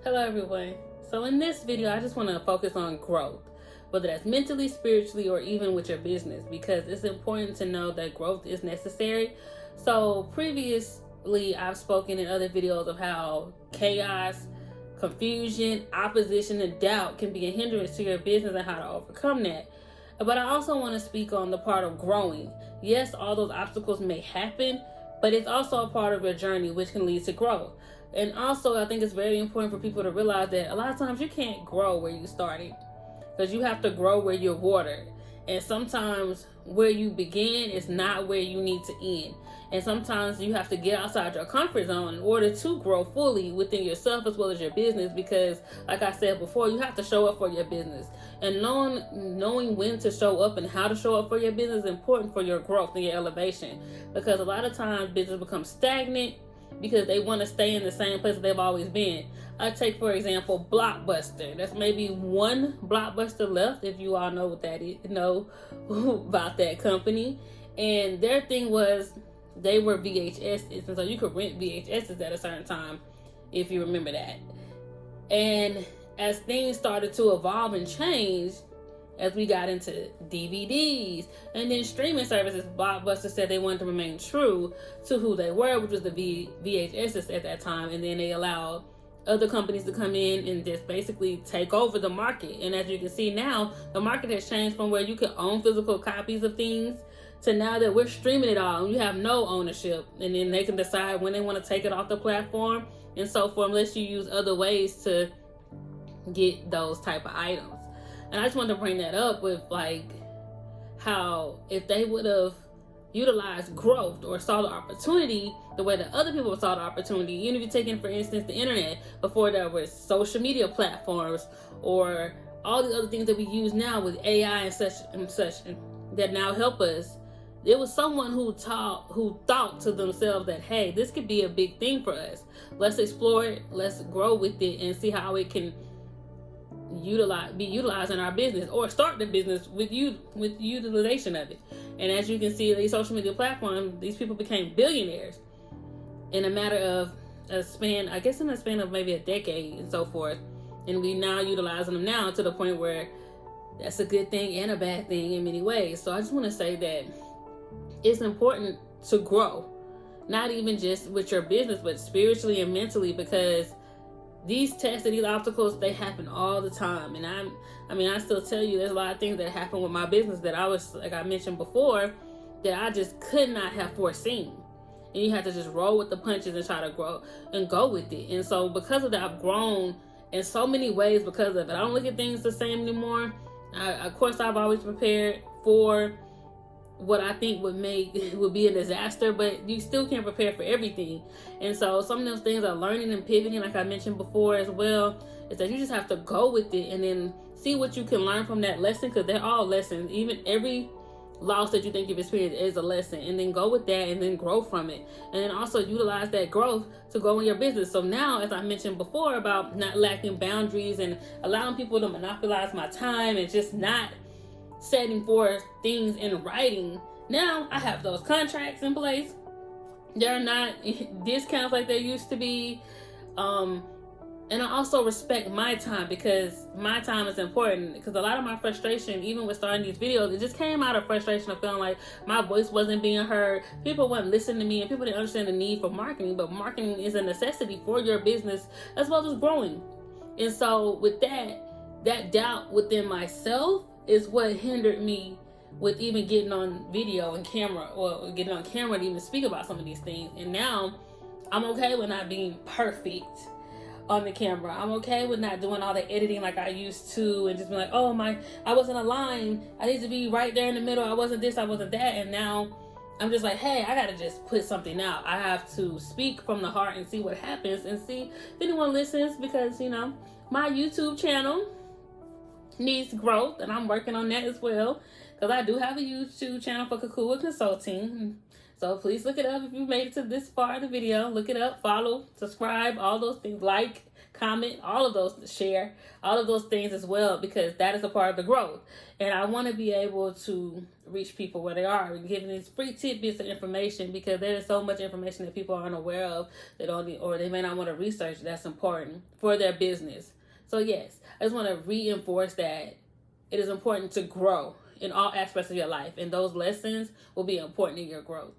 Hello everyone. So in this video, I just want to focus on growth, whether that's mentally, spiritually, or even with your business, because it's important to know that growth is necessary. So previously, I've spoken in other videos of how chaos, confusion, opposition, and doubt can be a hindrance to your business and how to overcome that. But I also want to speak on the part of growing. Yes, all those obstacles may happen, but it's also a part of your journey which can lead to growth. And also, I think it's very important for people to realize that a lot of times you can't grow where you started, because you have to grow where you're watered. And sometimes where you begin is not where you need to end. And sometimes you have to get outside your comfort zone in order to grow fully within yourself as well as your business, because like I said before, you have to show up for your business. And knowing when to show up and how to show up for your business is important for your growth and your elevation, because a lot of times business becomes stagnant because they want to stay in the same place that they've always been. I take, for example, Blockbuster. There's maybe one Blockbuster left, if you all know what that is, know about that company. And their thing was they were VHSs, and so you could rent VHSs at a certain time, if you remember that. And as things started to evolve and change, as we got into DVDs and then streaming services, Blockbuster said they wanted to remain true to who they were, which was the VHSs at that time. And then they allowed other companies to come in and just basically take over the market. And as you can see now, the market has changed from where you can own physical copies of things to now that we're streaming it all and you have no ownership. And then they can decide when they want to take it off the platform and so forth, unless you use other ways to get those type of items. And I just wanted to bring that up with like how if they would have utilized growth or saw the opportunity the way that other people saw the opportunity, even if you're taking, for instance, the internet, before there was social media platforms or all the other things that we use now with AI and such that now help us. There was someone who thought to themselves that, hey, this could be a big thing for us. Let's explore it, let's grow with it and see how it can be utilized in our business, or start the business with utilization of it. And as you can see, these social media platforms, these people became billionaires in a matter of a span, I guess in a span of maybe a decade and so forth. And we now utilizing them now to the point where that's a good thing and a bad thing in many ways. So I just want to say that it's important to grow, not even just with your business, but spiritually and mentally, because these tests and these obstacles, they happen all the time. And I still tell you, there's a lot of things that happen with my business that I was, like I mentioned before, that I just could not have foreseen. And you have to just roll with the punches and try to grow and go with it. And so because of that, I've grown in so many ways because of it. I don't look at things the same anymore. Of course, I've always prepared for what I think would be a disaster, but you still can't prepare for everything. And so some of those things are learning and pivoting, like I mentioned before as well, is that you just have to go with it and then see what you can learn from that lesson, because they're all lessons. Even every loss that you think you've experienced is a lesson, and then go with that and then grow from it, and then also utilize that growth to grow in your business. So now, as I mentioned before about not lacking boundaries and allowing people to monopolize my time and just not setting for things in writing, now I have those contracts in place. They're not discounts like they used to be. And I also respect my time, because my time is important. Because a lot of my frustration, even with starting these videos, it just came out of frustration of feeling like my voice wasn't being heard. People weren't listening to me, and people didn't understand the need for marketing. But marketing is a necessity for your business as well as growing. And so with that doubt within myself is what hindered me with even getting on video and camera, or getting on camera to even speak about some of these things. And now I'm okay with not being perfect on the camera. I'm okay with not doing all the editing like I used to, and just be like, oh my, I wasn't aligned, I need to be right there in the middle, I wasn't this, I wasn't that. And now I'm just like, hey, I gotta just put something out. I have to speak from the heart and see what happens and see if anyone listens, because my YouTube channel needs growth, and I'm working on that as well, because I do have a YouTube channel for Kakua Consulting. So please look it up if you made it to this far of the video. Look it up, follow, subscribe, all those things, like, comment, all of those, share, all of those things as well, because that is a part of the growth. And I want to be able to reach people where they are, and giving these free tidbits of information, because there is so much information that people aren't aware of, that only, or they may not want to research, that's important for their business. So yes, I just want to reinforce that it is important to grow in all aspects of your life, and those lessons will be important in your growth.